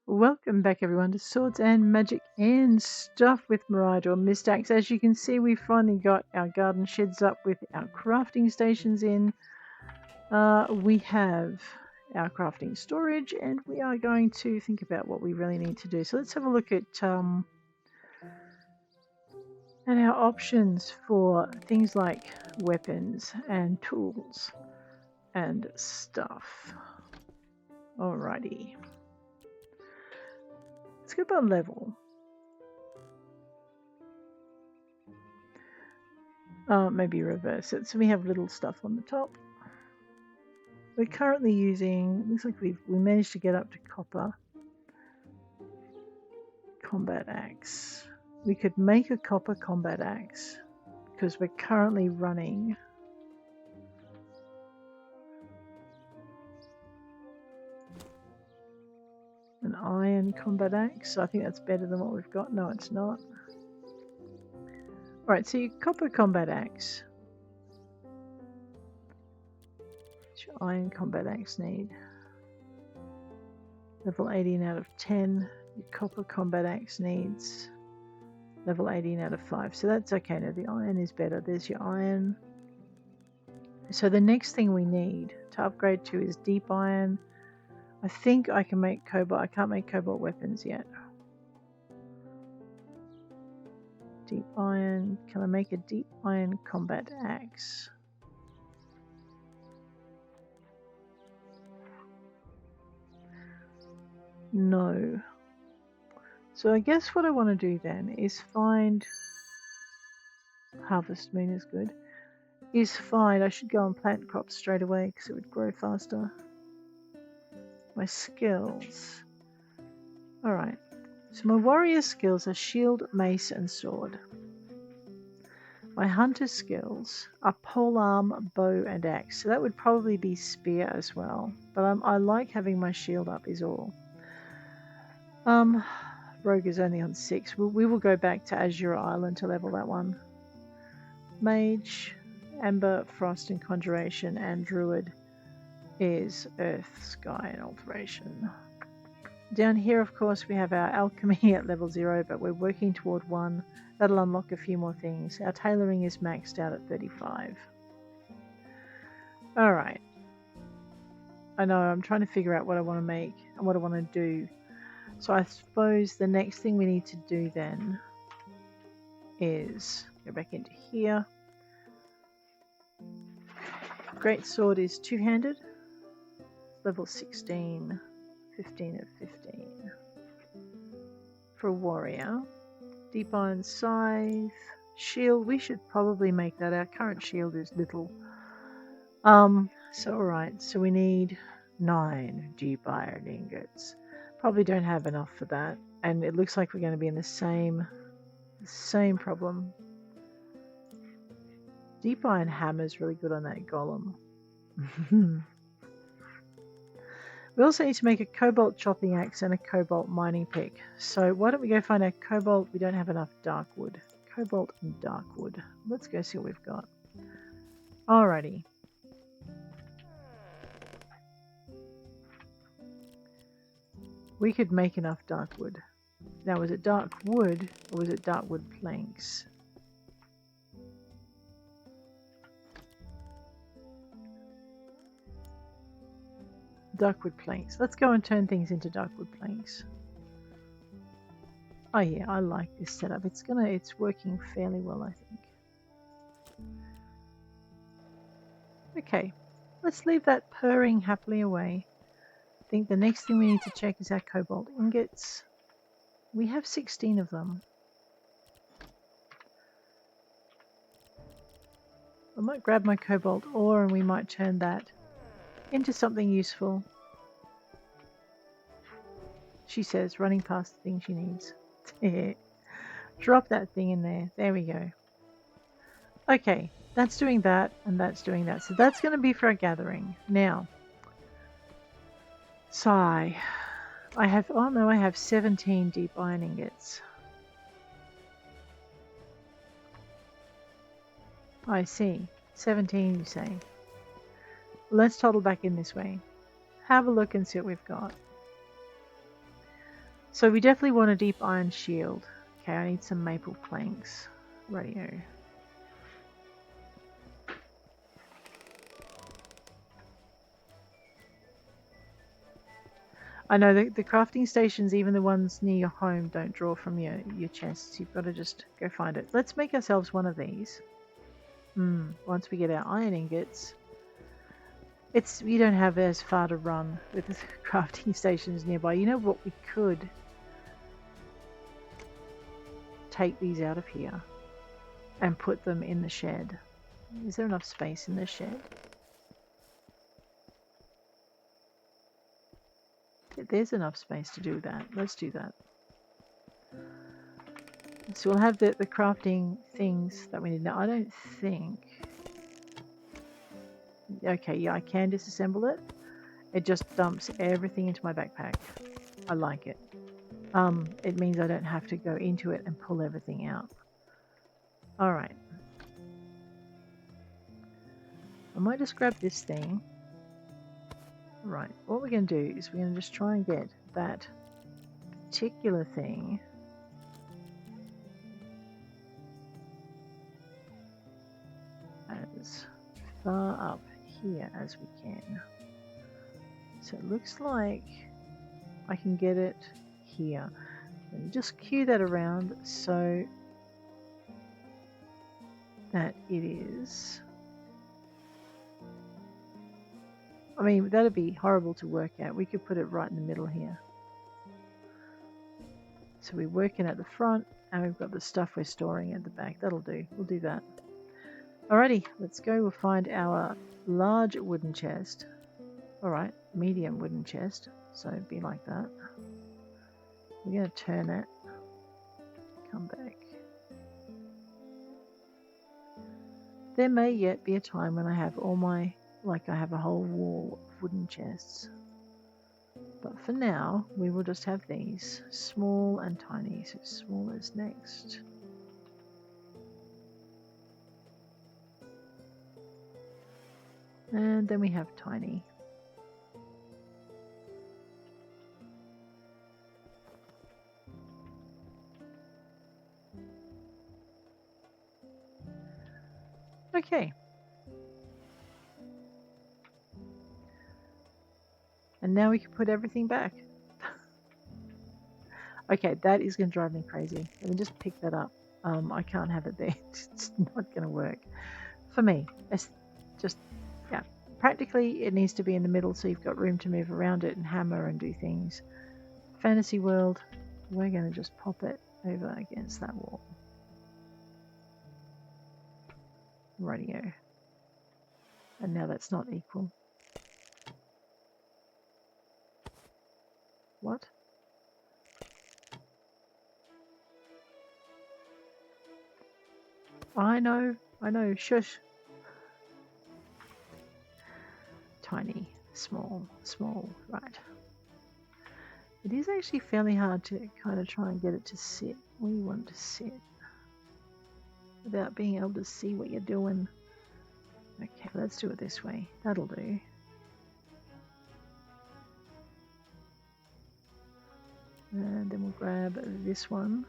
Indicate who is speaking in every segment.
Speaker 1: Welcome back everyone to Swords and Magic and Stuff with Meriador Mistax. As you can see, we finally got our garden sheds up with our crafting stations in. We have our crafting storage and we are going to think about what we really need to do. So let's have a look at our options for things like weapons and tools and stuff. Alrighty. Let's go by level. Maybe reverse it. So we have little stuff on the top. We're currently using, looks like we managed to get up to copper. Combat axe. We could make a copper combat axe because we're currently running an iron combat axe. So I think that's better than what we've got. No, it's not. Alright, so your copper combat axe. What's your iron combat axe need? Level 18 out of 10. Your copper combat axe needs level 18 out of 5. So that's okay. Now the iron is better. There's your iron. So the next thing we need to upgrade to is deep iron. I think I can make cobalt. I can't make cobalt weapons yet. Deep iron. Can I make a deep iron combat axe? No. So I guess what I want to do then is find Harvest Moon is good. Is fine. I should go and plant crops straight away because it would grow faster. My skills. Alright. So my warrior skills are shield, mace, and sword. My hunter skills are polearm, bow, and axe. So that would probably be spear as well. But I like having my shield up is all. Rogue is only on 6. We will go back to Azure Island to level that one. Mage, Amber, Frost, and Conjuration, and Druid is Earth, Sky, and Alteration. Down here, of course, we have our Alchemy at level 0, but we're working toward 1. That'll unlock a few more things. Our Tailoring is maxed out at 35. Alright. I know, I'm trying to figure out what I want to make and what I want to do. So I suppose the next thing we need to do then is go back into here. Great sword is two-handed. Level 16. 15 of 15. For a warrior. Deep iron scythe. Shield, we should probably make that. Our current shield is little. So alright, so we need 9 deep iron ingots. Probably don't have enough for that. And it looks like we're going to be in the same problem. Deep iron hammer is really good on that golem. We also need to make a cobalt chopping axe and a cobalt mining pick. So why don't we go find our cobalt? We don't have enough dark wood. Cobalt and dark wood. Let's go see what we've got. Alrighty. We could make enough dark wood. Now was it dark wood or was it dark wood planks? Darkwood planks. Let's go and turn things into darkwood planks. Oh yeah, I like this setup. It's working fairly well, I think. Okay, let's leave that purring happily away. I think the next thing we need to check is our cobalt ingots. We have 16 of them. I might grab my cobalt ore and we might turn that into something useful. She says, running past the thing she needs. Drop that thing in there. There we go. Okay, that's doing that, and that's doing that. So that's going to be for our gathering. Now, sigh. I have 17 deep iron ingots. I see. 17, you say. Let's toddle back in this way. Have a look and see what we've got. So we definitely want a deep iron shield. Okay, I need some maple planks. Radio. I know the crafting stations, even the ones near your home, don't draw from your chests. You've got to just go find it. Let's make ourselves one of these. Once we get our iron ingots, you don't have as far to run with the crafting stations nearby. You know what, we could take these out of here and put them in the shed. Is there enough space in the shed? There's enough space to do that. Let's do that. So we'll have the crafting things that we need. Now, I don't think... Okay, yeah, I can disassemble it. It just dumps everything into my backpack. I like it. It means I don't have to go into it and pull everything out. Alright. I might just grab this thing. Right, what we're going to do is we're going to just try and get that particular thing as far up here as we can. So it looks like I can get it here. And just cue that around so that it is... I mean, that'd be horrible to work out. We could put it right in the middle here. So we're working at the front and we've got the stuff we're storing at the back. That'll do. We'll do that. Alrighty, let's go. We'll find our large wooden chest. Alright, medium wooden chest. So it'd be like that. We're going to turn it. Come back. There may yet be a time when I have all my... like I have a whole wall of wooden chests. But for now, we will just have these. Small and tiny. So small is next. And then we have tiny. Okay. And now we can put everything back. Okay, that is going to drive me crazy. Let me just pick that up. I can't have it there. It's not going to work. For me, it's just, yeah. Practically, it needs to be in the middle so you've got room to move around it and hammer and do things. Fantasy world, we're going to just pop it over against that wall. Radio. And now that's not equal. What? I know, shush. Tiny, small, right. It is actually fairly hard to kind of try and get it to sit where you want it to sit without being able to see what you're doing. Okay, let's do it this way. That'll do. And then we'll grab this one.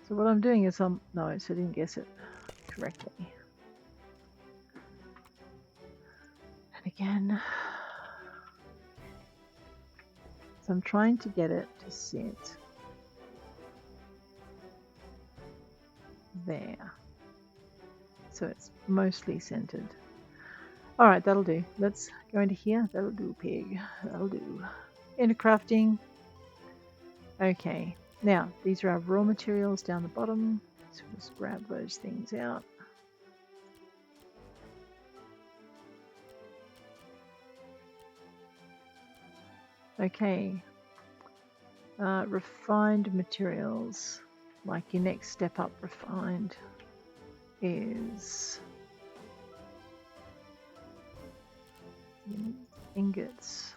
Speaker 1: So what I'm doing is no, so I didn't guess it correctly. And again, so I'm trying to get it to sit there. So it's mostly centered. All right, that'll do. Let's go into here. That'll do, pig. That'll do. Into crafting. Okay. Now, these are our raw materials down the bottom. So we'll just grab those things out. Okay. Refined materials. Like your next step up refined is ingots.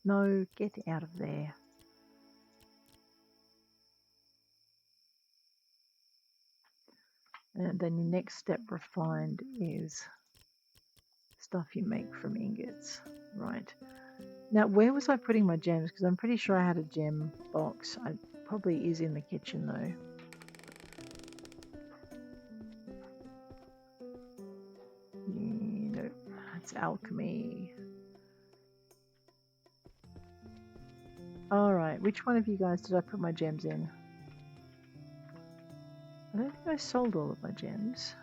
Speaker 1: No, get out of there. And then your next step refined is stuff you make from ingots. Right. Now, where was I putting my gems? Because I'm pretty sure I had a gem box. It probably is in the kitchen though. Nope, it's alchemy. Alright, which one of you guys did I put my gems in? I don't think I sold all of my gems.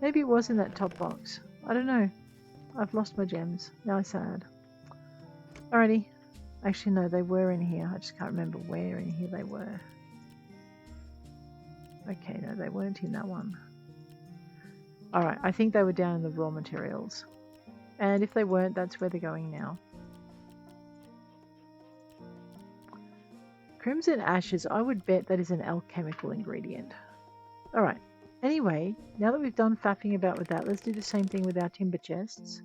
Speaker 1: Maybe it was in that top box. I don't know. I've lost my gems. Now I'm sad. Alrighty. Actually, no, they were in here. I just can't remember where in here they were. Okay, no, they weren't in that one. Alright, I think they were down in the raw materials. And if they weren't, that's where they're going now. Crimson ashes, I would bet that is an alchemical ingredient. Alright, anyway, now that we've done faffing about with that, let's do the same thing with our timber chests.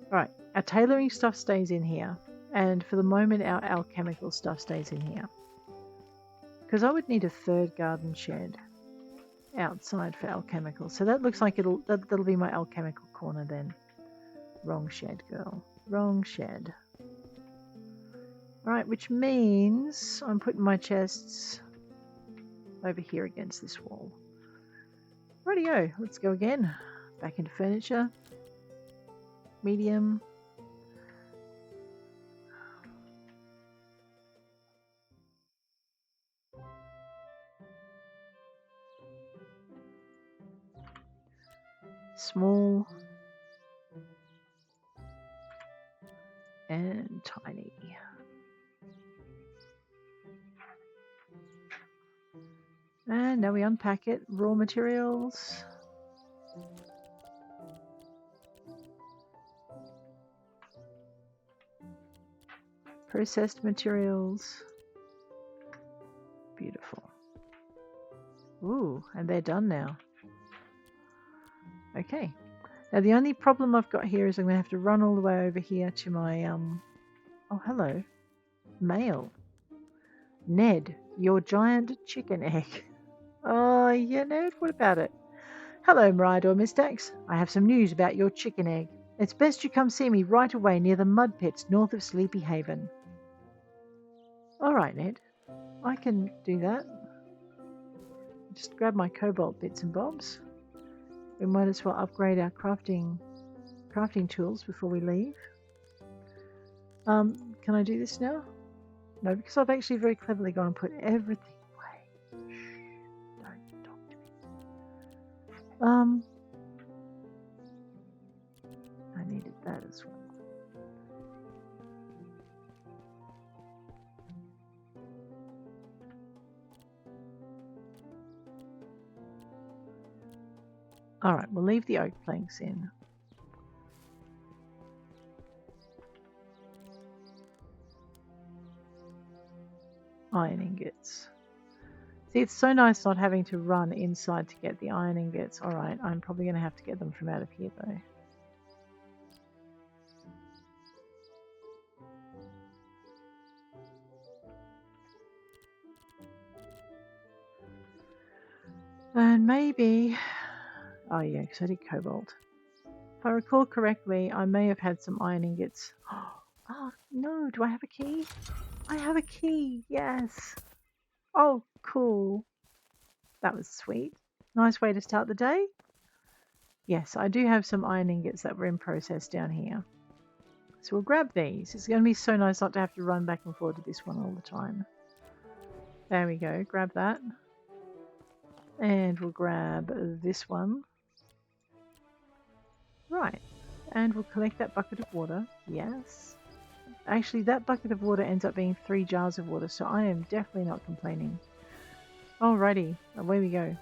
Speaker 1: Alright, our tailoring stuff stays in here. And for the moment, our alchemical stuff stays in here. Because I would need a third garden shed outside for alchemical. So that looks like that'll be my alchemical corner then. Wrong shed, girl. Wrong shed. Alright, which means I'm putting my chests over here against this wall. Rightio, let's go again. Back into furniture. Medium. Small. And tiny. And now we unpack it. Raw materials. Processed materials. Beautiful. Ooh, and they're done now. Okay. Now the only problem I've got here is I'm going to have to run all the way over here to my, oh hello, mail. Ned, your giant chicken egg. Oh yeah, Ned, what about it? Hello, Meriador, Miss Dax. I have some news about your chicken egg. It's best you come see me right away near the mud pits north of Sleepy Haven. Alright, Ned. I can do that. Just grab my cobalt bits and bobs. We might as well upgrade our crafting tools before we leave. Can I do this now? No, because I've actually very cleverly gone and put everything away. Shh, don't talk to me. I needed that as well. Alright, we'll leave the oak planks in. Iron ingots. See, it's so nice not having to run inside to get the iron ingots. Alright, I'm probably going to have to get them from out of here though. And maybe... Oh yeah, because I did cobalt. If I recall correctly, I may have had some iron ingots. Oh no, do I have a key? I have a key, yes. Oh, cool. That was sweet. Nice way to start the day. Yes, I do have some iron ingots that were in process down here. So we'll grab these. It's going to be so nice not to have to run back and forth to this one all the time. There we go, grab that. And we'll grab this one. Right, and we'll collect that bucket of water. Yes. Actually, that bucket of water ends up being 3 jars of water, so I am definitely not complaining. Alrighty, away we go.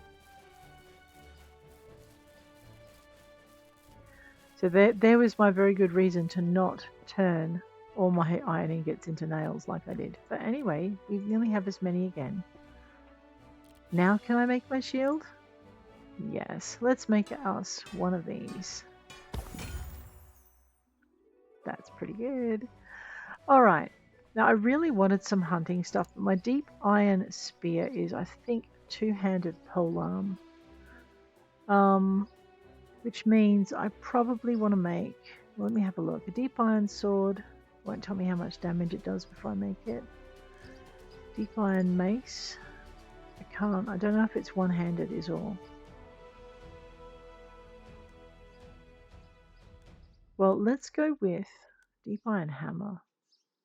Speaker 1: So there was my very good reason to not turn all my iron ingots into nails like I did. But anyway, we nearly have as many again. Now can I make my shield? Yes, let's make us one of these. That's pretty good. All right. Now, I really wanted some hunting stuff, but my deep iron spear is, I think, two-handed polearm. Which means I probably want to make, well, let me have a look. A deep iron sword won't tell me how much damage it does before I make it. Deep iron mace. I don't know if it's one-handed is all. Well, let's go with deep iron hammer.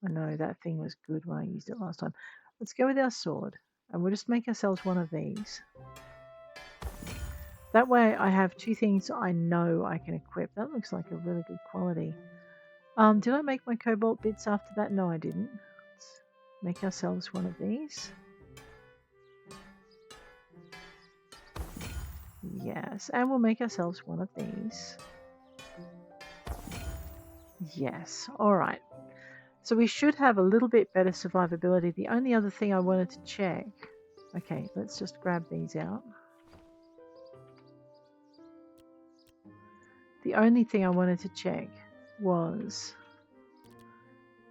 Speaker 1: I know that thing was good when I used it last time. Let's go with our sword, and we'll just make ourselves one of these. That way I have two things I know I can equip. That looks like a really good quality. Did I make my cobalt bits after that? No, I didn't. Let's make ourselves one of these. Yes, and we'll make ourselves one of these. Yes, alright. So we should have a little bit better survivability. The only other thing I wanted to check... Okay, let's just grab these out. The only thing I wanted to check was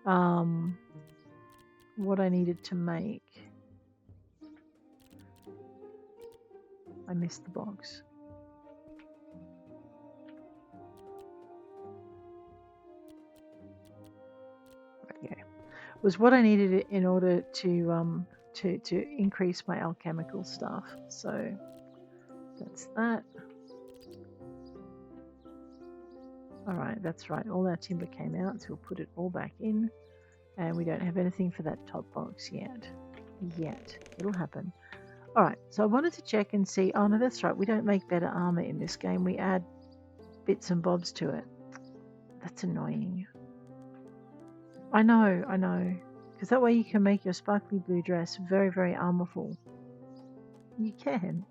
Speaker 1: what I needed to make. I missed the box. Okay, was what I needed in order to increase my alchemical stuff. So that's that. All right, that's right. All our timber came out, so we'll put it all back in. And we don't have anything for that top box yet. It'll happen. All right, so I wanted to check and see. Oh no, that's right. We don't make better armor in this game. We add bits and bobs to it. That's annoying. I know. Because that way you can make your sparkly blue dress very, very armorful. You can.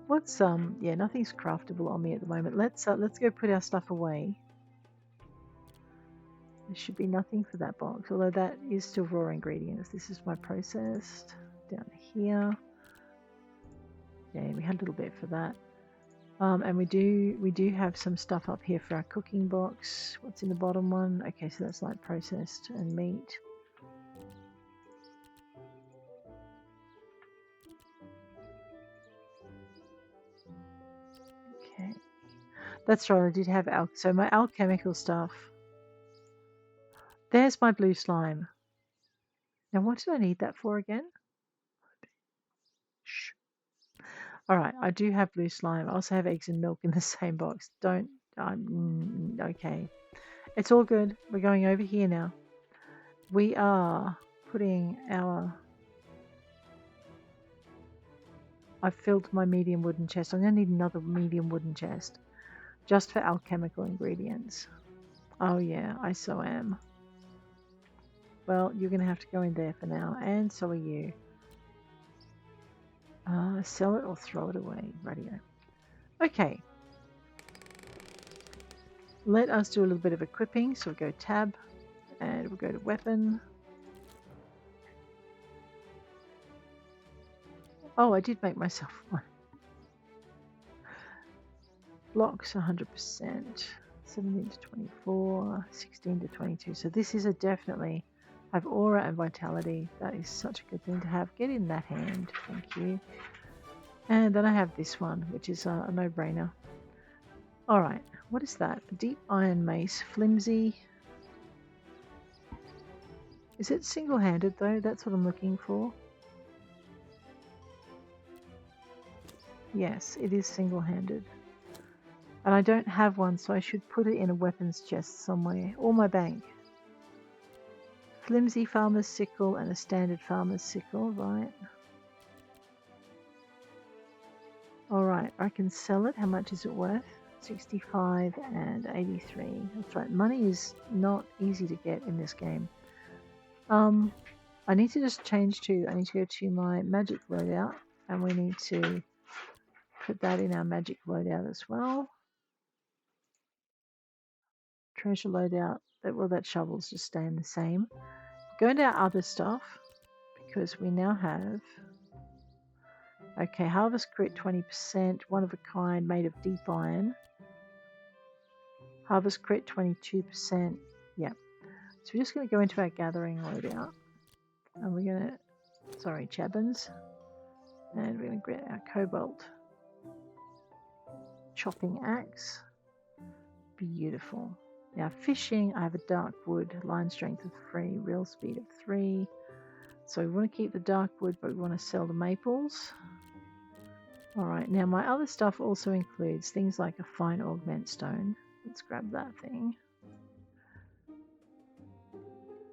Speaker 1: What's yeah, nothing's craftable on me at the moment. Let's go put our stuff away. There should be nothing for that box, although that is still raw ingredients. This is my processed down here. Yeah, we had a little bit for that. And we do have some stuff up here for our cooking box. What's in the bottom one? Okay, so that's like processed and meat. Okay, that's right. I did have so my alchemical stuff. There's my blue slime. Now, what did I need that for again? Shh. All right, I do have blue slime. I also have eggs and milk in the same box. Don't. Okay. It's all good. We're going over here now. We are putting our... I've filled my medium wooden chest. I'm going to need another medium wooden chest. Just for alchemical ingredients. Oh yeah, I so am. Well, you're going to have to go in there for now. And so are you. Sell it or throw it away. Radio. Okay. Let us do a little bit of equipping. So we'll go tab. And we'll go to weapon. Oh, I did make myself one. Blocks 100%. 17 to 24. 16 to 22. So this is a definitely... have aura and vitality. That is such a good thing to have. Get in that hand. Thank you. And then I have this one, which is a no-brainer. Alright, what is that? A deep iron mace. Flimsy. Is it single-handed though? That's what I'm looking for. Yes, it is single-handed. And I don't have one, so I should put it in a weapons chest somewhere. Or my bank. Flimsy farmer's sickle and a standard farmer's sickle, right? Alright, I can sell it. How much is it worth? 65 and 83. That's right, money is not easy to get in this game. I need to just change to, I need to go to my magic loadout, and we need to put that in our magic loadout as well. Treasure loadout, that shovel's just staying the same. Go into our other stuff, because we now have, okay, harvest crit 20%, one of a kind, made of deep iron. Harvest crit 22%. Yep. So we're just going to go into our gathering loadout. And we're going to, sorry, Chabins. And we're going to get our cobalt chopping axe. Beautiful. Now fishing, I have a dark wood, line strength of 3, real speed of 3. So we want to keep the dark wood, but we want to sell the maples. Alright, now my other stuff also includes things like a fine augment stone. Let's grab that thing.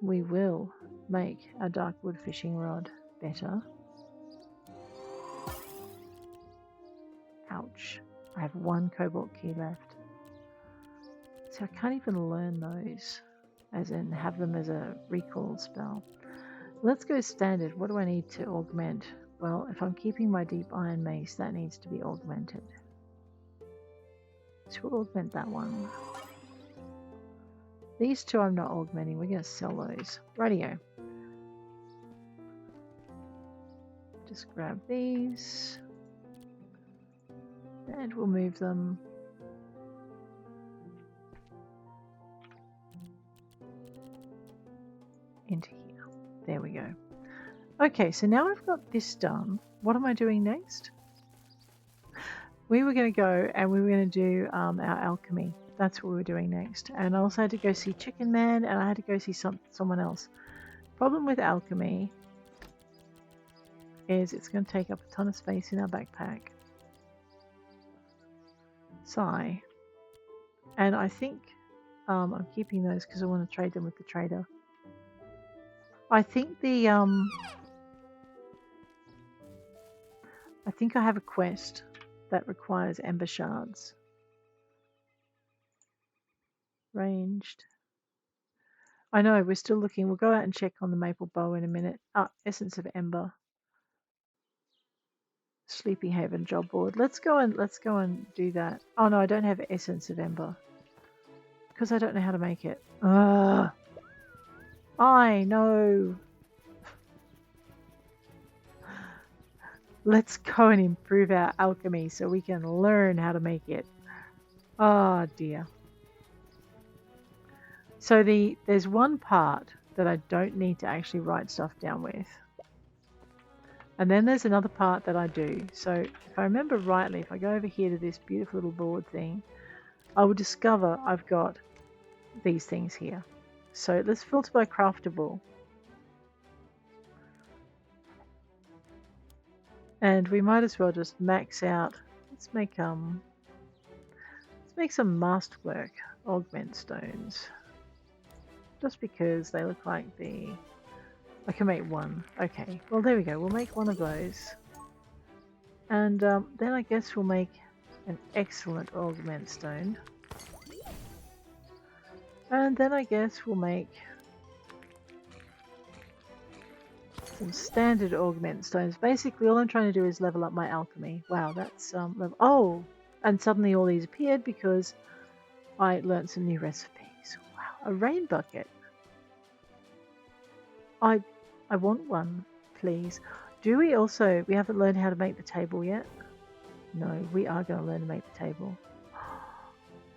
Speaker 1: We will make our dark wood fishing rod better. Ouch. I have 1 cobalt key left. So I can't even learn those, as in have them as a recall spell. Let's go standard. What do I need to augment? Well, if I'm keeping my deep iron mace, that needs to be augmented. So we'll augment that one. These 2 I'm not augmenting. We're going to sell those. Rightio. Just grab these. And we'll move them. Into here. There we go. Okay, so now I've got this done. What am I doing next? We were going to go and we were going to do our alchemy. That's what we were doing next. And I also had to go see Chicken Man and I had to go see someone else. Problem with alchemy is it's going to take up a ton of space in our backpack. Sigh. And I think I'm keeping those because I want to trade them with the trader. I think the I think I have a quest that requires ember shards. Ranged. I know, we're still looking. We'll go out and check on the maple bow in a minute. Ah, essence of ember. Sleepy Haven job board. Let's go and do that. Oh no, I don't have essence of ember. Because I don't know how to make it. Ugh. I know. Let's go and improve our alchemy so we can learn how to make it. Oh dear. So there's one part that I don't need to actually write stuff down with. And then there's another part that I do. So if I remember rightly, if I go over here to this beautiful little board thing, I will discover I've got these things here. So let's filter by craftable. And we might as well just max out. Let's make some masterwork augment stones. Just because they look like I can make 1. Okay, well there we go. We'll make 1 of those. And then I guess we'll make an excellent augment stone. And then I guess we'll make some standard augment stones. Basically all I'm trying to do is level up my alchemy. Wow, that's level. Oh, and suddenly all these appeared because I learned some new recipes. Wow, a rain bucket. I want one, please. Do we also, we haven't learned how to make the table yet? No, we are going to learn to make the table.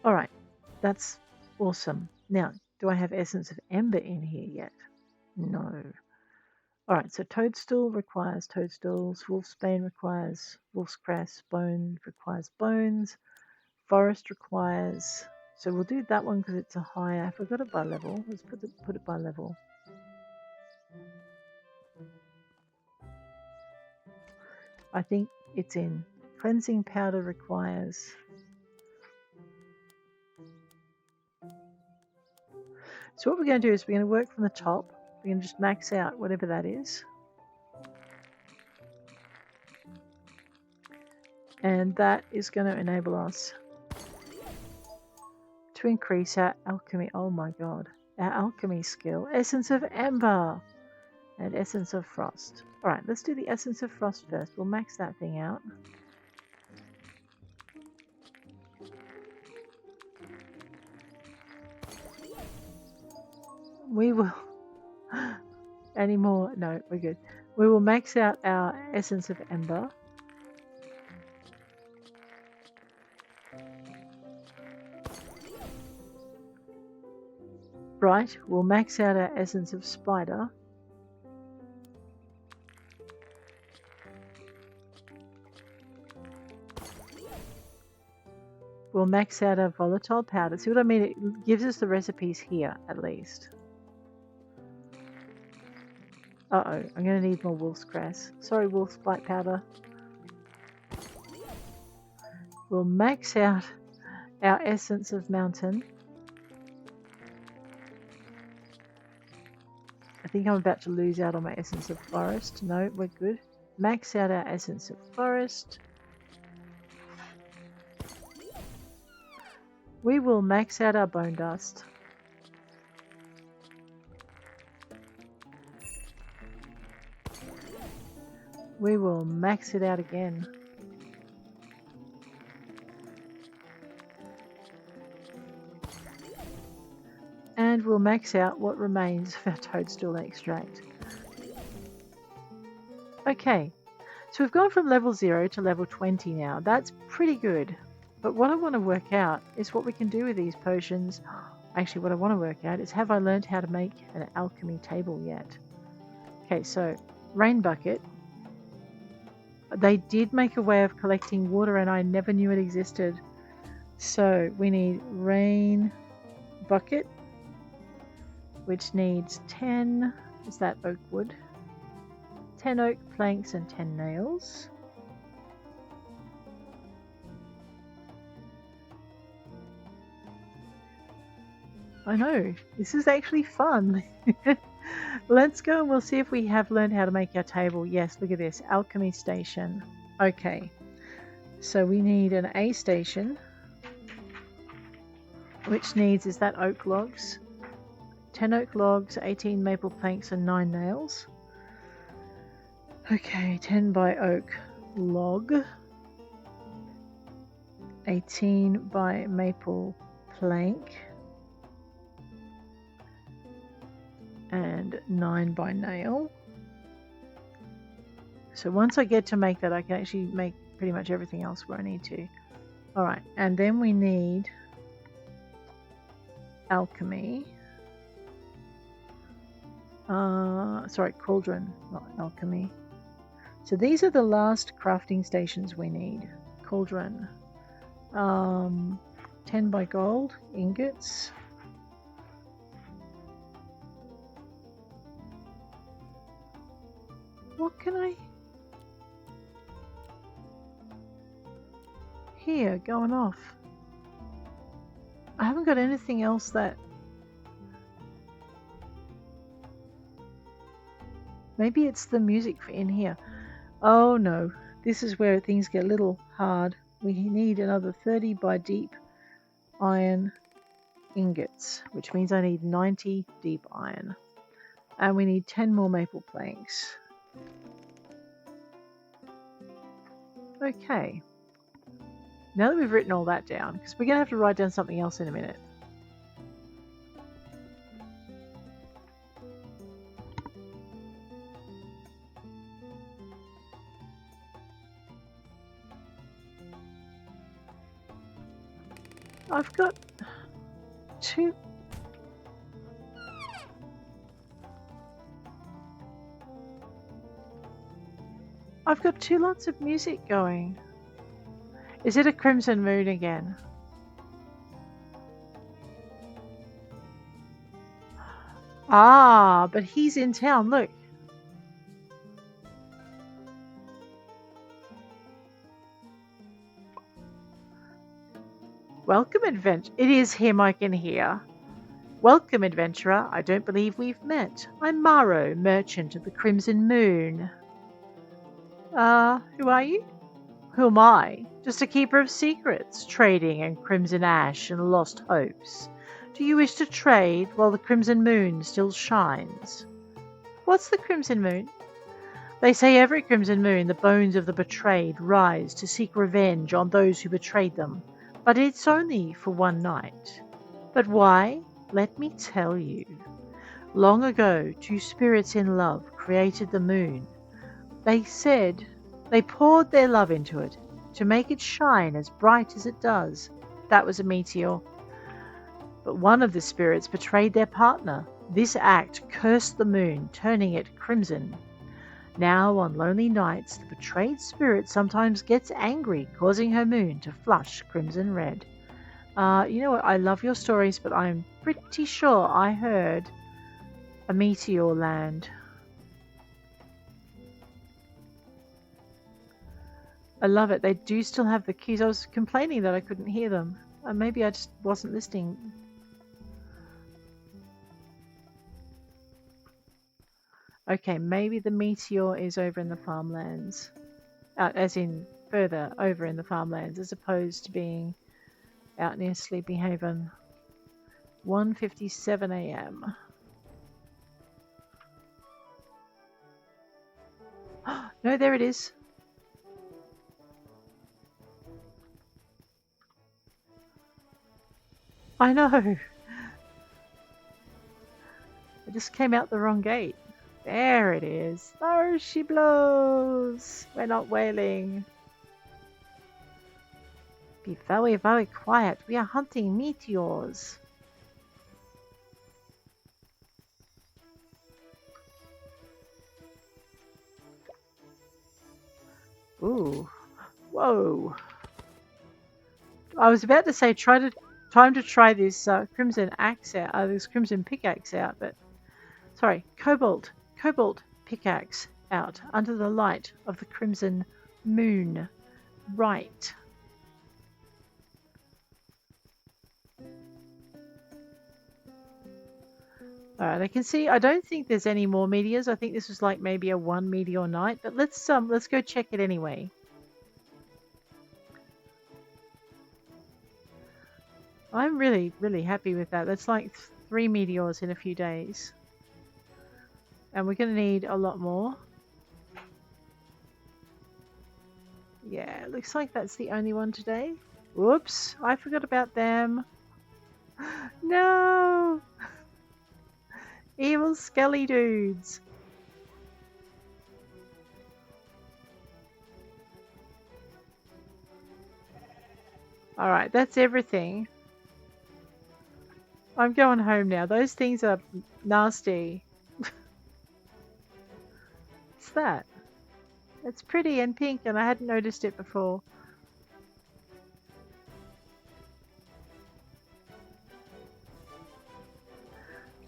Speaker 1: Alright, that's awesome. Now, do I have essence of ember in here yet? No. Alright, so toadstool requires toadstools, wolfsbane requires wolf's crest, bone requires bones, forest requires, so we'll do that one because it's a higher, I forgot it by level, let's put it by level. I think it's in cleansing powder requires. So what we're going to do is we're going to work from the top. We're going to just max out whatever that is. And that is going to enable us to increase our alchemy. Oh my god. Our alchemy skill. Essence of Ember and Essence of Frost. Alright, let's do the Essence of Frost first. We'll max that thing out. We will... Any more? No, we're good. We will max out our Essence of Ember. Right, we'll max out our essence of spider. We'll max out our volatile powder. See what I mean? It gives us the recipes here, at least. Uh-oh, I'm going to need more wolf's grass. Sorry, wolf's bite powder. We'll max out our essence of mountain. I think I'm about to lose out on my essence of forest. No, we're good. Max out our essence of forest. We will max out our bone dust. We will max it out again. And we'll max out what remains of our toadstool extract. Okay, so we've gone from level 0 to level 20 now. That's pretty good. But what I want to work out is what we can do with these potions. Actually, what I want to work out is, have I learned how to make an alchemy table yet? Okay, so rain bucket. They did make a way of collecting water and I never knew it existed. So we need rain bucket, which needs 10, is that oak wood? 10 oak planks and 10 nails. I know, this is actually fun. Let's go and we'll see if we have learned how to make our table. Yes, look at this, alchemy station. Okay, so we need an A station, which needs, is that oak logs? 10 oak logs, 18 maple planks and 9 nails. Okay, 10 by oak log, 18 by maple plank, and 9 by nail. So once I get to make that, I can actually make pretty much everything else where I need to. Alright, and then we need alchemy. Sorry, cauldron, not alchemy. So these are the last crafting stations we need. Cauldron. 10 by gold, ingots. What can I... Here, going off. I haven't got anything else that... Maybe it's the music for in here. Oh no, this is where things get a little hard. We need another 30 by deep iron ingots, which means I need 90 deep iron. And we need 10 more maple planks. Okay. Now that we've written all that down, because we're going to have to write down something else in a minute. I've got two... I've got 2 lots of music going. Is it a crimson moon again? Ah, but he's in town, look. Welcome, adventure. It is him, I can hear. Welcome, adventurer. I don't believe we've met. I'm Maro, merchant of the Crimson Moon. Who are you? Who am I? Just a keeper of secrets, trading in crimson ash and lost hopes. Do you wish to trade while the crimson moon still shines? What's the crimson moon? They say every crimson moon the bones of the betrayed rise to seek revenge on those who betrayed them. But it's only for one night. But why? Let me tell you. Long ago, 2 spirits in love created the moon. They said they poured their love into it to make it shine as bright as it does. That was a meteor. But one of the spirits betrayed their partner. This act cursed the moon, turning it crimson. Now, on lonely nights, the betrayed spirit sometimes gets angry, causing her moon to flush crimson red. You know what? I love your stories, but I'm pretty sure I heard a meteor land. I love it. They do still have the keys. I was complaining that I couldn't hear them. Maybe I just wasn't listening. Okay, maybe the meteor is over in the farmlands. As in further over in the farmlands, as opposed to being out near Sleepy Haven. 1:57 a.m. No, there it is. I know. I just came out the wrong gate. There it is. Oh, she blows. We're not wailing. Be very, very quiet. We are hunting meteors. Ooh. Whoa. I was about to say time to try this crimson axe out, this crimson pickaxe out, but sorry, cobalt pickaxe out under the light of the crimson moon. Right. Alright, I can see, I don't think there's any more meteors. I think this was like maybe a 1 meteor night, but let's go check it anyway. I'm really, really happy with that. That's like 3 meteors in a few days. And we're going to need a lot more. Yeah, it looks like that's the only one today. Whoops, I forgot about them. No! Evil skelly dudes. Alright, that's everything. I'm going home now. Those things are nasty. What's that? It's pretty and pink and I hadn't noticed it before.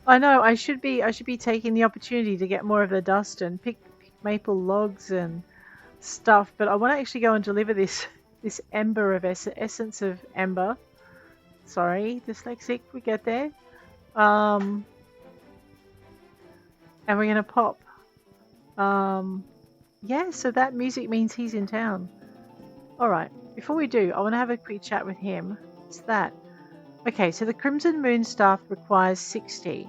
Speaker 1: I know, I should be taking the opportunity to get more of the dust and pick maple logs and stuff, but I want to actually go and deliver this ember of essence of ember. Sorry, dyslexic, we get there. And we're gonna pop. Yeah, so that music means he's in town. Alright, before we do, I want to have a quick chat with him. What's that? Okay, so the Crimson Moon Staff requires 60.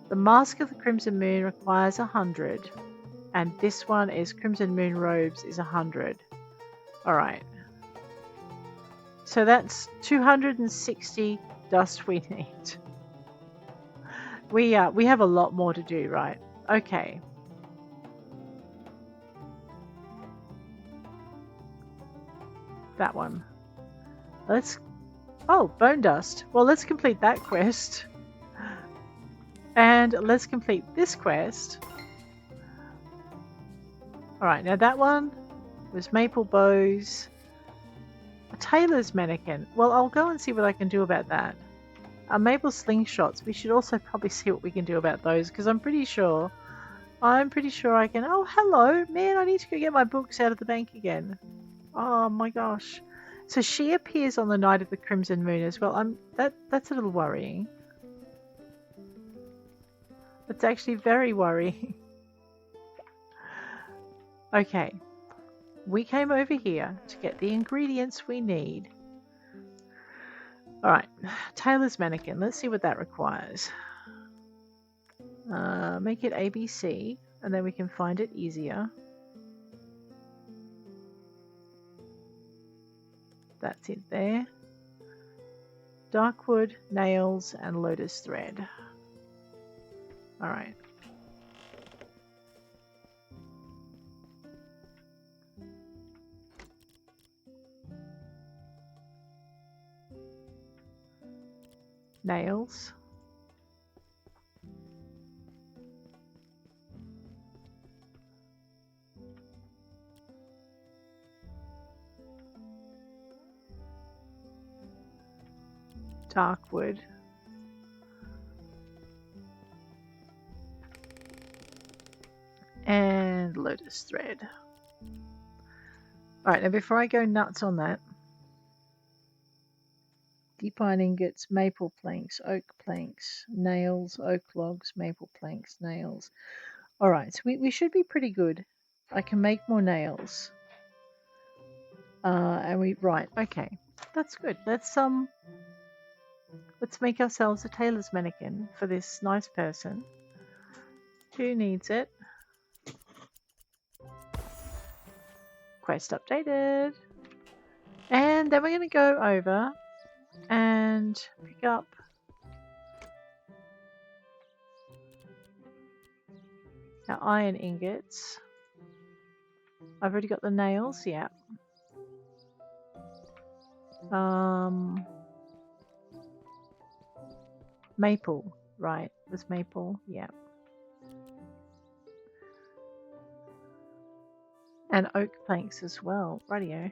Speaker 1: The Mask of the Crimson Moon requires 100. And this one is Crimson Moon Robes is 100. Alright. So that's 260 dust we need. We have a lot more to do, right? Okay. That one. Oh, bone dust. Well, let's complete that quest. And let's complete this quest. Alright, now that one was maple bows. A tailor's mannequin. Well, I'll go and see what I can do about that. Maple slingshots. We should also probably see what we can do about those, because I'm pretty sure I can... Oh, hello! Man, I need to go get my books out of the bank again. Oh my gosh. So she appears on the night of the Crimson Moon as well. That's a little worrying. That's actually very worrying. Okay. We came over here to get the ingredients we need. Alright. Tailor's mannequin. Let's see what that requires. Make it ABC, and then we can find it easier. That's it there. Darkwood, nails, and lotus thread. Alright. nails. Dark wood. And lotus thread. Alright, now before I go nuts on that, deep iron ingots, maple planks, oak planks, nails, oak logs, maple planks, nails. Alright, so we should be pretty good. I can make more nails. Right, okay. That's good. Let's make ourselves a tailor's mannequin for this nice person. Who needs it? Quest updated. And then we're going to go over and pick up our iron ingots. I've already got the nails, yeah. Maple, right, was maple, yeah. And oak planks as well, rightio.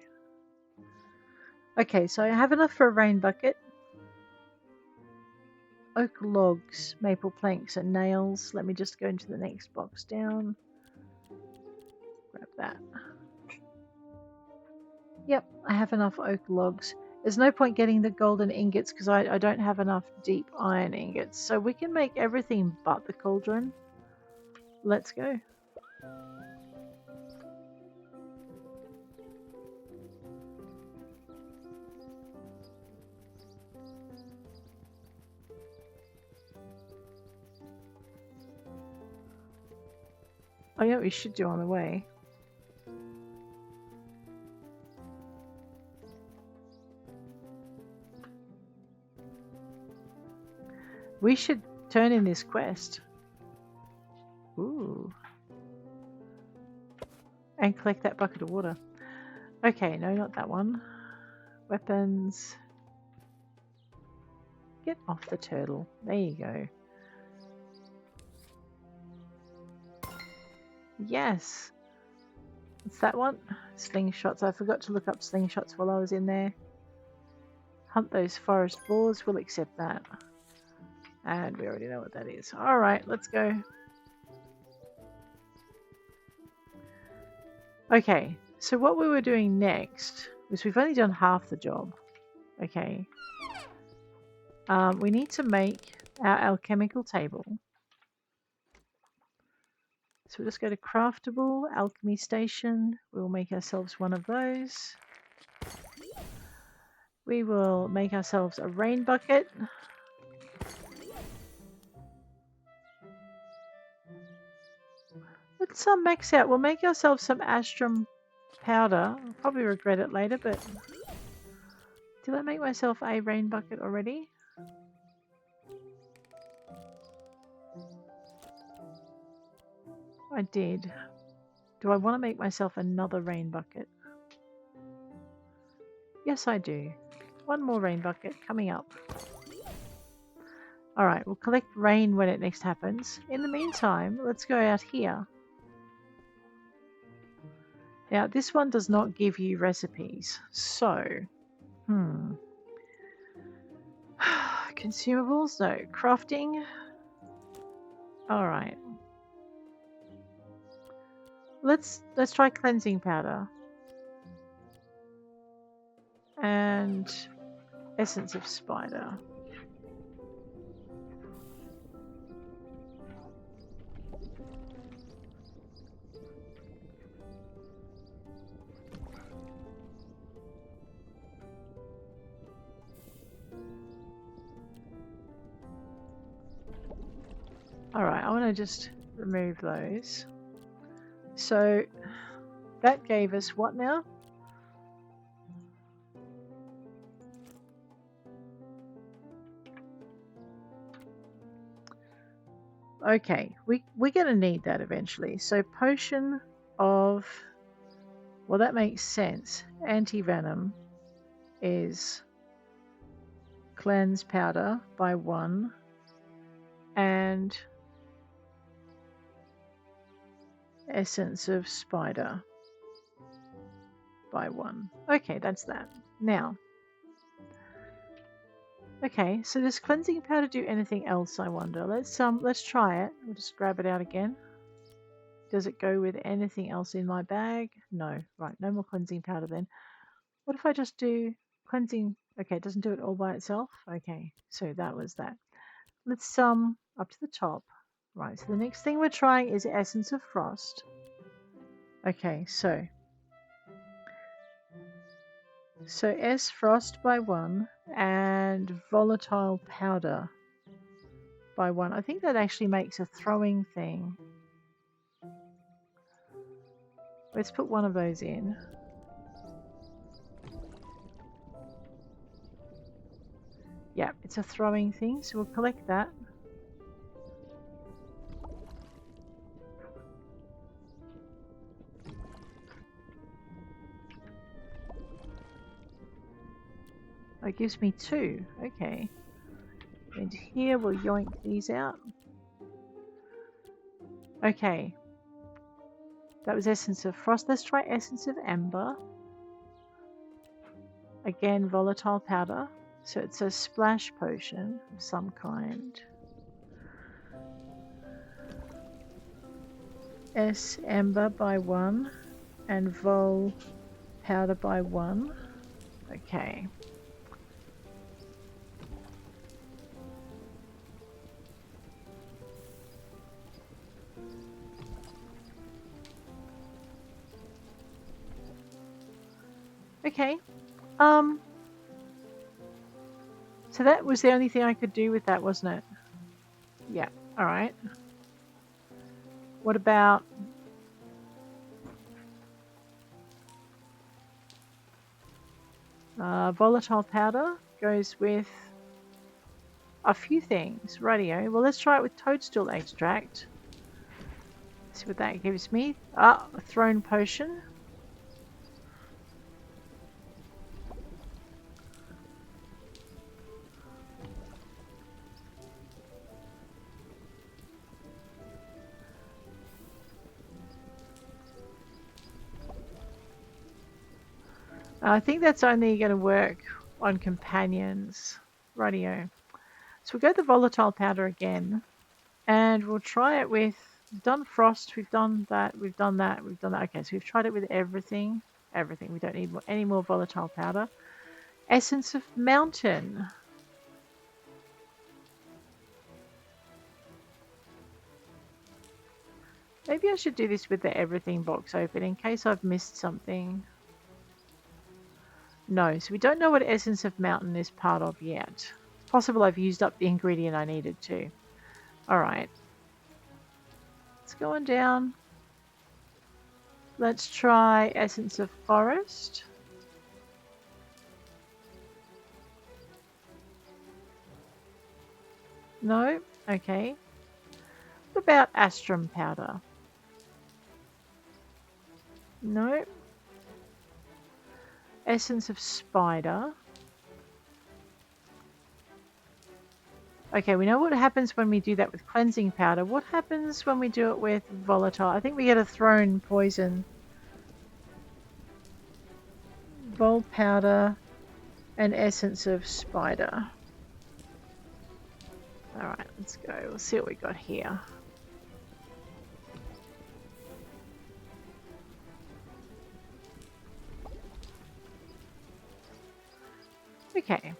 Speaker 1: Okay, so I have enough for a rain bucket. Oak logs, maple planks and nails. Let me just go into the next box down. Grab that. Yep, I have enough oak logs. There's no point getting the golden ingots because I don't have enough deep iron ingots. So we can make everything but the cauldron. Let's go. Oh, yeah, we should do on the way. We should turn in this quest. Ooh. And collect that bucket of water. Okay, no, not that one. Weapons. Get off the turtle. There you go. Yes. What's that one? Slingshots. I forgot to look up slingshots while I was in there. Hunt those forest boars. We'll accept that. And we already know what that is. Alright, let's go. Okay, so what we were doing next was we've only done half the job. Okay. We need to make our alchemical table. So we'll just go to craftable, alchemy station. We'll make ourselves one of those. We will make ourselves a rain bucket. Let's max out. We'll make ourselves some astrum powder. I'll probably regret it later, but did I make myself a rain bucket already? I did. Do I want to make myself another rain bucket? Yes, I do. One more rain bucket coming up. Alright, we'll collect rain when it next happens. In the meantime, let's go out here. Now, this one does not give you recipes, so... Consumables? No. Crafting? Alright. Let's try cleansing powder. And essence of spider. Alright, I want to just remove those. So that gave us what now? Okay, we're going to need that eventually. So potion of, well, that makes sense. Anti-venom is cleanse powder by 1 and essence of spider by 1. Okay, that's that. Now, okay, so does cleansing powder do anything else, I wonder? Let's try it. We'll just grab it out again. Does it go with anything else in my bag? No. Right, no more cleansing powder then. What if I just do cleansing? Okay, it doesn't do it all by itself. Okay, so that was that. Let's up to the top. Right, so the next thing we're trying is essence of frost. Okay, so S frost by 1 and volatile powder by 1. I think that actually makes a throwing thing. Let's put one of those in. Yeah, it's a throwing thing, so we'll collect that. Oh, it gives me 2. Okay. And here we'll yoink these out. Okay. That was essence of frost. Let's try essence of ember. Again, volatile powder. So it's a splash potion of some kind. S ember by 1 and vol powder by 1. Okay. Okay. So that was the only thing I could do with that, wasn't it? Yeah. All right. What about volatile powder? Goes with a few things. Rightio. Well, let's try it with toadstool extract. See what that gives me. Ah, a thrown potion. I think that's only going to work on companions. Rightio. So we'll go the volatile powder again. And we'll try it with... We've done frost, we've done that, we've done that, we've done that. Okay, so we've tried it with everything. Everything. We don't need any more volatile powder. Essence of mountain. Maybe I should do this with the everything box open in case I've missed something. No, so we don't know what essence of mountain is part of yet. It's possible I've used up the ingredient I needed to. Alright. Let's go on down. Let's try essence of forest. No? Okay. What about astrum powder? No. Essence of spider. Okay, we know what happens when we do that with cleansing powder. What happens when we do it with volatile? I think we get a thrown poison. Vol powder and essence of spider. Alright, let's go. We'll see what we got here. Okay.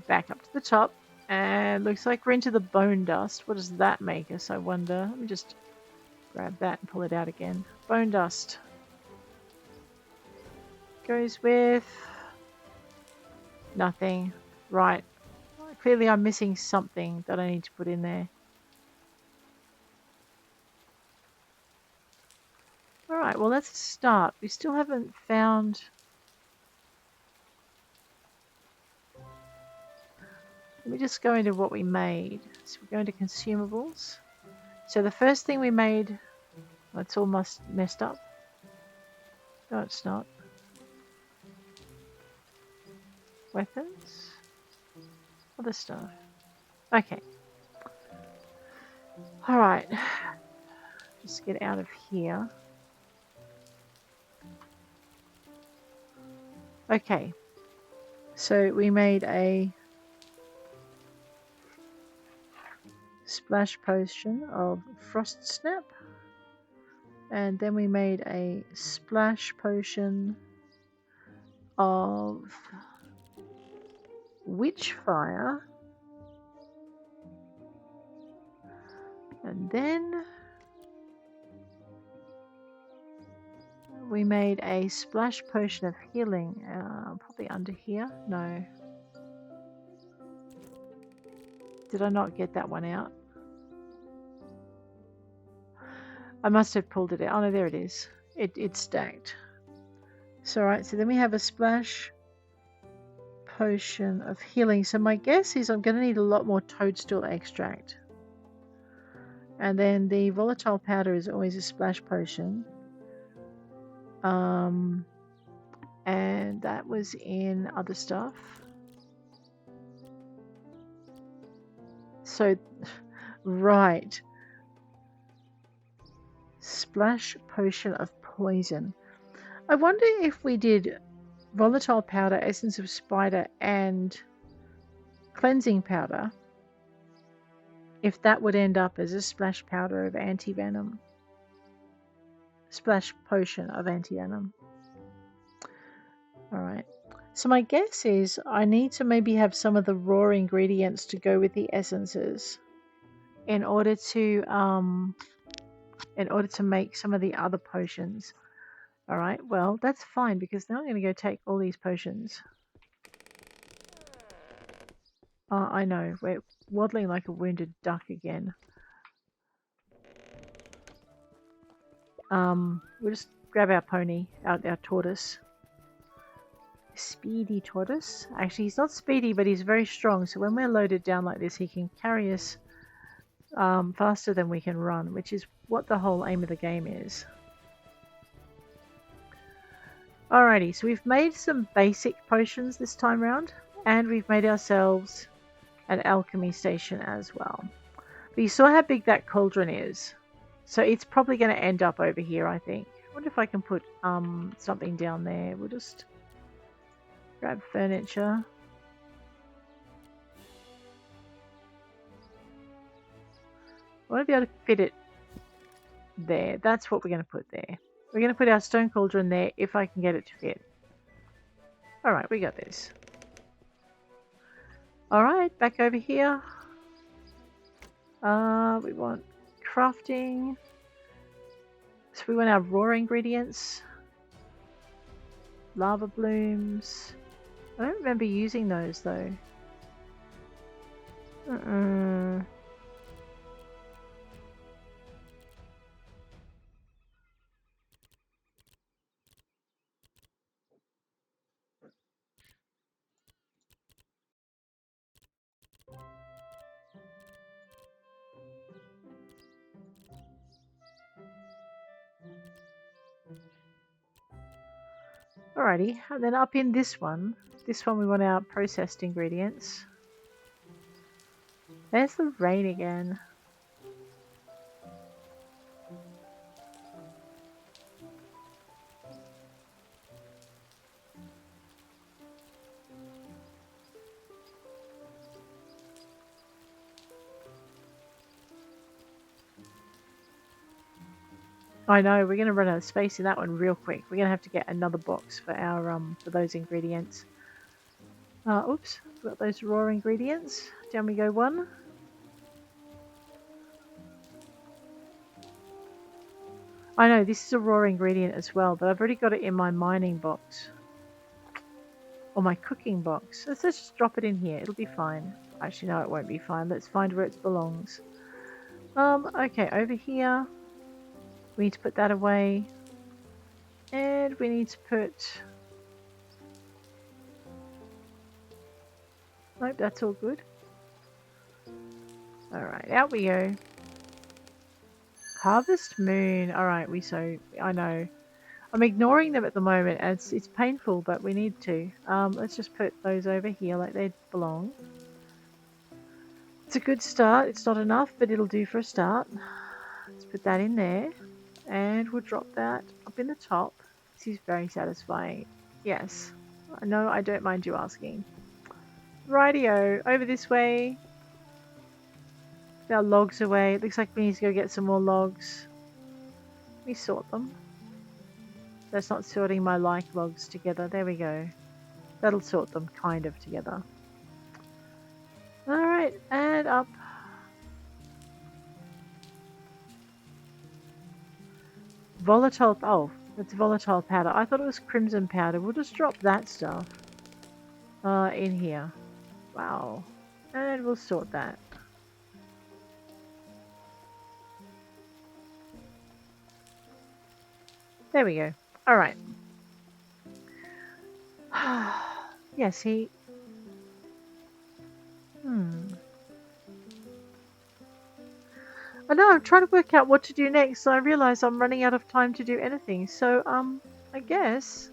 Speaker 1: Back up to the top. And looks like we're into the bone dust. What does that make us, I wonder? Let me just grab that and pull it out again. Bone dust. Goes with... nothing. Right. Clearly I'm missing something that I need to put in there. Alright, well let's start. We still haven't found... Let me just go into what we made. So we're going to consumables. So the first thing we made... That's all messed up. No, it's not. Weapons. other stuff. Okay. Alright. Just get out of here. Okay. So we made a splash potion of frost snap. And then we made a splash potion of witch fire. And then we made a splash potion of healing. Probably under here. No. Did I not get that one out? I must have pulled it out. Oh no, there it is. It's stacked. So right, so then we have a splash potion of healing. So my guess is I'm going to need a lot more toadstool extract. And then the volatile powder is always a splash potion. And that was in other stuff. So, right. Splash potion of poison. I wonder if we did volatile powder, essence of spider, and cleansing powder, if that would end up as a splash powder of anti-venom. Splash potion of anti-venom. Alright. So my guess is I need to maybe have some of the raw ingredients to go with the essences in order to make some of the other potions. Alright, well that's fine because now I'm going to go take all these potions. I know, we're waddling like a wounded duck again. We'll just grab our pony, our tortoise. Speedy tortoise. Actually, he's not speedy, but he's very strong. So when we're loaded down like this, he can carry us faster than we can run, which is what the whole aim of the game is. Alrighty, so we've made some basic potions this time round, and we've made ourselves an alchemy station as well. But you saw how big that cauldron is. So it's probably going to end up over here, I think. I wonder if I can put something down there. We'll just grab furniture. I want to be able to fit it there. That's what we're going to put there. We're going to put our stone cauldron there if I can get it to fit. Alright, we got this. Alright, back over here. We want crafting. So we want our raw ingredients. Lava blooms. I don't remember using those though. Alrighty, and then up in this one we want our processed ingredients. There's the rain again. I know, we're going to run out of space in that one real quick. We're going to have to get another box for our for those ingredients. Oops, got those raw ingredients. Down we go one. I know, this is a raw ingredient as well, but I've already got it in my mining box. Or my cooking box. Let's just drop it in here, it'll be fine. Actually, no, it won't be fine. Let's find where it belongs. Okay, over here. We need to put that away. And we need to put... Nope, that's all good. Alright, out we go. Harvest Moon. Alright, I know. I'm ignoring them at the moment and it's painful, but we need to. Let's just put those over here like they belong. It's a good start. It's not enough, but it'll do for a start. Let's put that in there. And we'll drop that up in the top. This is very satisfying. Yes. No, I don't mind you asking. Rightio, over this way. Our logs away. It looks like we need to go get some more logs. Let me sort them. That's not sorting my like logs together. There we go. That'll sort them kind of together. Alright, and up. Volatile. Oh, that's volatile powder. I thought it was crimson powder. We'll just drop that stuff in here. Wow. And we'll sort that. There we go. Alright. Yeah, see. I know, I'm trying to work out what to do next, so I realise I'm running out of time to do anything. So, I guess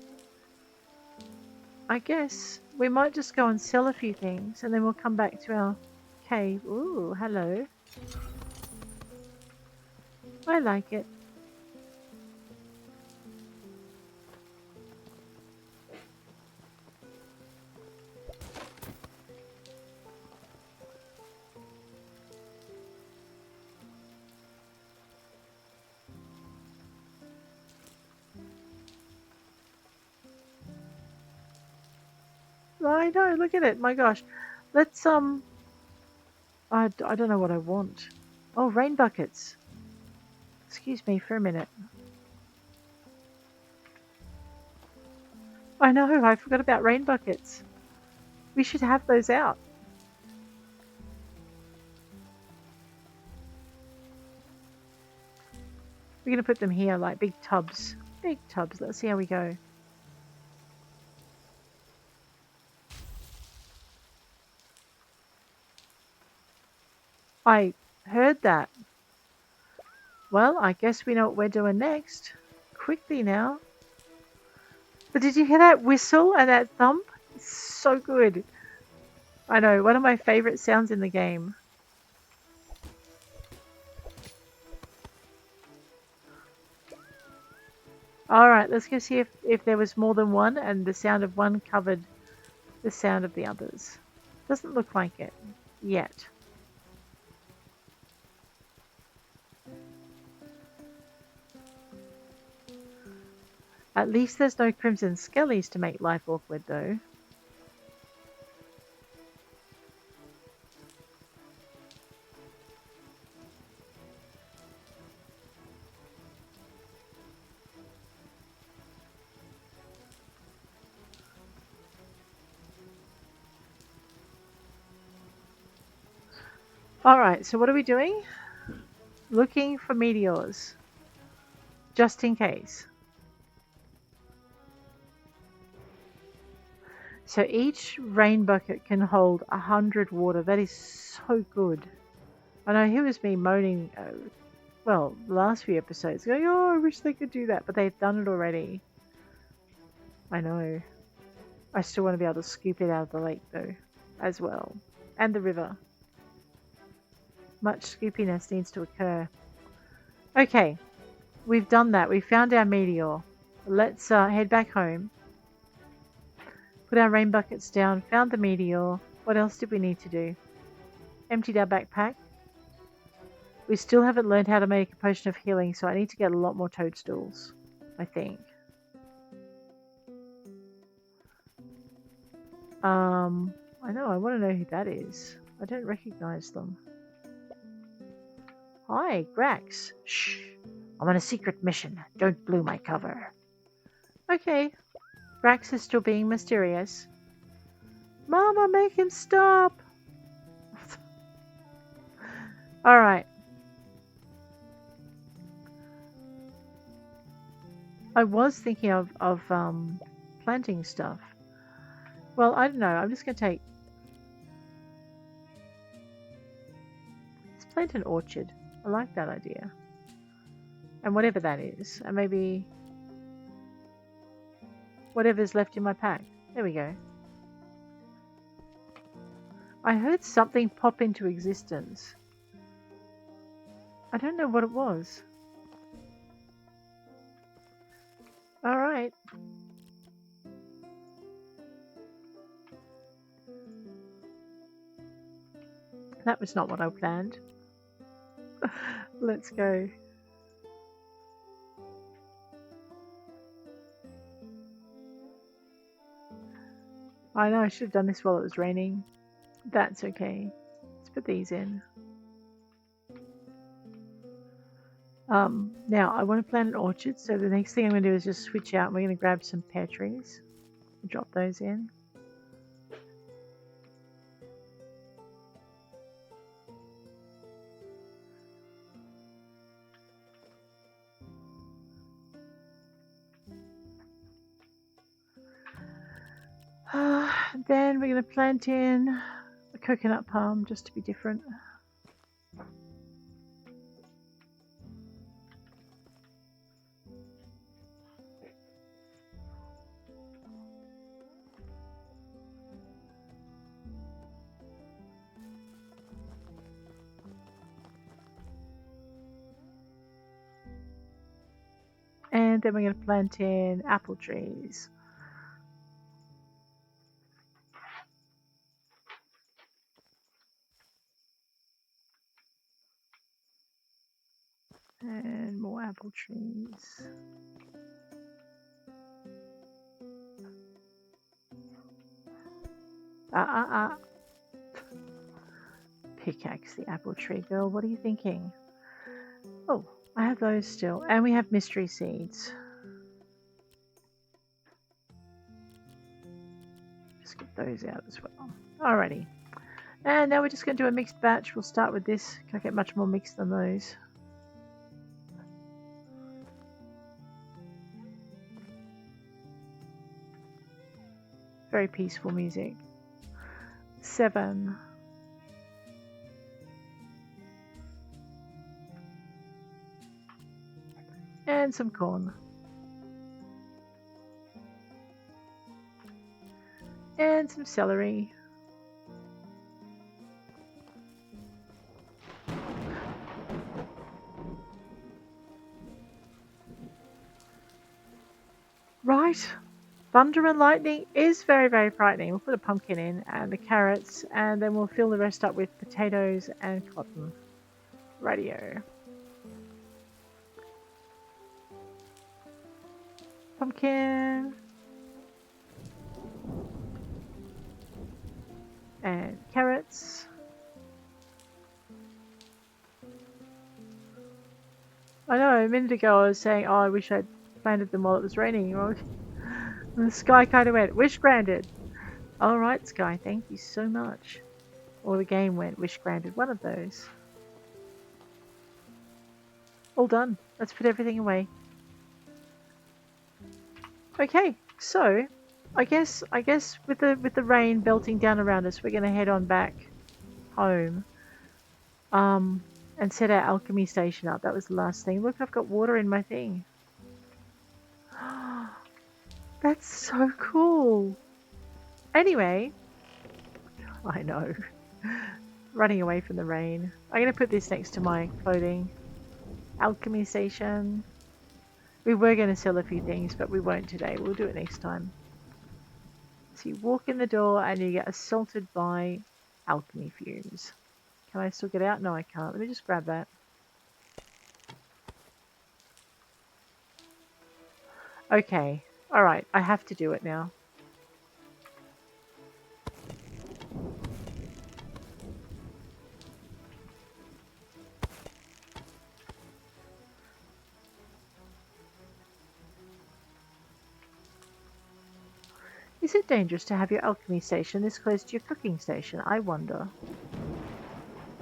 Speaker 1: we might just go and sell a few things, and then we'll come back to our cave. Ooh, hello. I like it. I know, look at it. My gosh. Let's, I don't know what I want. Oh, rain buckets. Excuse me for a minute. I know, I forgot about rain buckets. We should have those out. We're going to put them here like big tubs. Big tubs. Let's see how we go. I heard that. Well, I guess we know what we're doing next. Quickly now. But did you hear that whistle and that thump? It's so good. I know, one of my favorite sounds in the game. Alright, let's go see if there was more than one and the sound of one covered the sound of the others. Doesn't look like it yet. At least there's no crimson skellies to make life awkward though. Alright, so what are we doing? Looking for meteors. Just in case. So each rain bucket can hold 100 water. That is so good. I know, here was me moaning, well, the last few episodes, going, oh, I wish they could do that, but they've done it already. I know. I still want to be able to scoop it out of the lake, though, as well. And the river. Much scoopiness needs to occur. Okay, we've done that. We found our meteor. Let's head back home. Put our rain buckets down. Found the meteor. What else did we need to do? Emptied our backpack. We still haven't learned how to make a potion of healing, so I need to get a lot more toadstools, I think. I know, I want to know who that is. I don't recognize them. Hi, Grax. Shh. I'm on a secret mission. Don't blow my cover. Okay. Grax is still being mysterious. Mama, make him stop. Alright. I was thinking of planting stuff. Well, I don't know. I'm just going to take... Let's plant an orchard. I like that idea. And whatever that is. And maybe... whatever's left in my pack. There we go. I heard something pop into existence. I don't know what it was. Alright. That was not what I planned. Let's go. I know I should have done this while it was raining. That's okay. Let's put these in. Now I want to plant an orchard, so the next thing I'm going to do is just switch out and we're going to grab some pear trees. Drop those in. Then we're going to plant in a coconut palm just to be different. And then we're going to plant in apple trees. And more apple trees. Pickaxe the apple tree, girl. What are you thinking? Oh, I have those still. And we have mystery seeds. Just get those out as well. Alrighty. And now we're just going to do a mixed batch. We'll start with this. Can't get much more mixed than those. Very peaceful music. 7. And some corn. And some celery. Right. Thunder and lightning is very, very frightening. We'll put a pumpkin in and the carrots, and then we'll fill the rest up with potatoes and cotton. Radio. Pumpkin. And carrots. I know, a minute ago I was saying, oh, I wish I'd planted them while it was raining. And the sky kind of went, wish granted. Alright, Sky, thank you so much. Or the game went, wish granted, one of those. All done. Let's put everything away. Okay, so I guess with the rain belting down around us, we're gonna head on back home. And set our alchemy station up. That was the last thing. Look, I've got water in my thing. That's so cool. Anyway, I know. Running away from the rain. I'm going to put this next to my clothing. Alchemy station. We were going to sell a few things, but we won't today. We'll do it next time. So you walk in the door and you get assaulted by alchemy fumes. Can I still get out? No, I can't. Let me just grab that. Okay. Alright, I have to do it now. Is it dangerous to have your alchemy station this close to your cooking station? I wonder.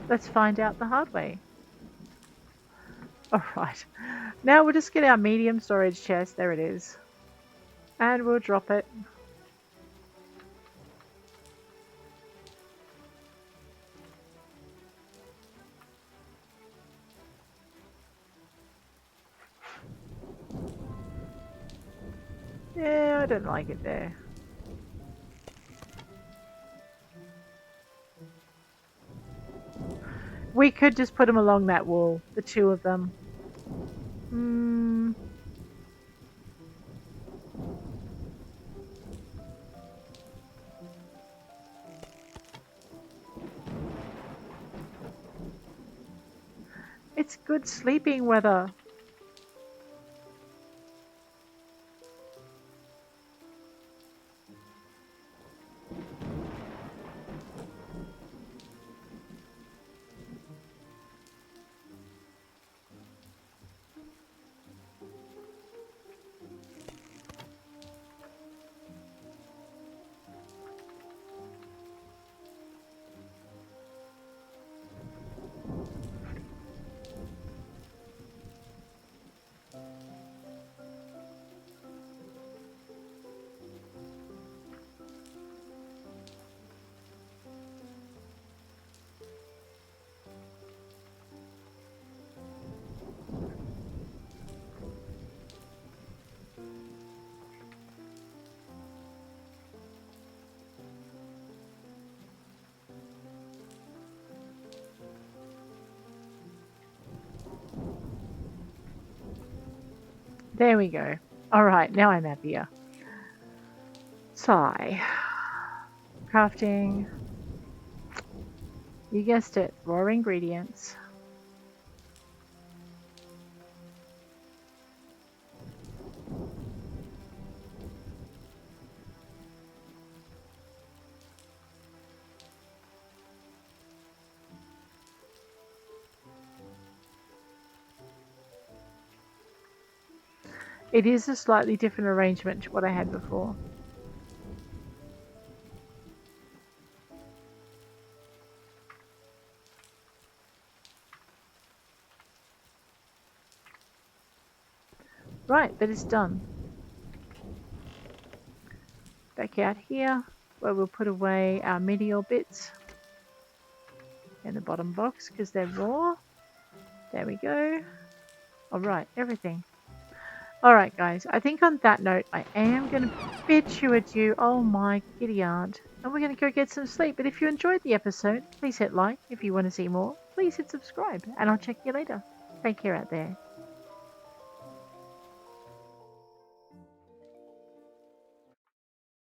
Speaker 1: Let's find out the hard way. Alright. Now we'll just get our medium storage chest. There it is. And we'll drop it. Yeah, I don't like it there. We could just put them along that wall, the two of them. It's good sleeping weather. There we go. Alright, now I'm happier. Sigh. Crafting. You guessed it, raw ingredients. It is a slightly different arrangement to what I had before. Right, but it's done. Back out here, where we'll put away our meteor bits in the bottom box because they're raw. There we go. Alright, everything. Alright guys, I think on that note, I am going to bid you adieu. Oh my giddy aunt. And we're going to go get some sleep. But if you enjoyed the episode, please hit like. If you want to see more, please hit subscribe. And I'll check you later. Take care out there.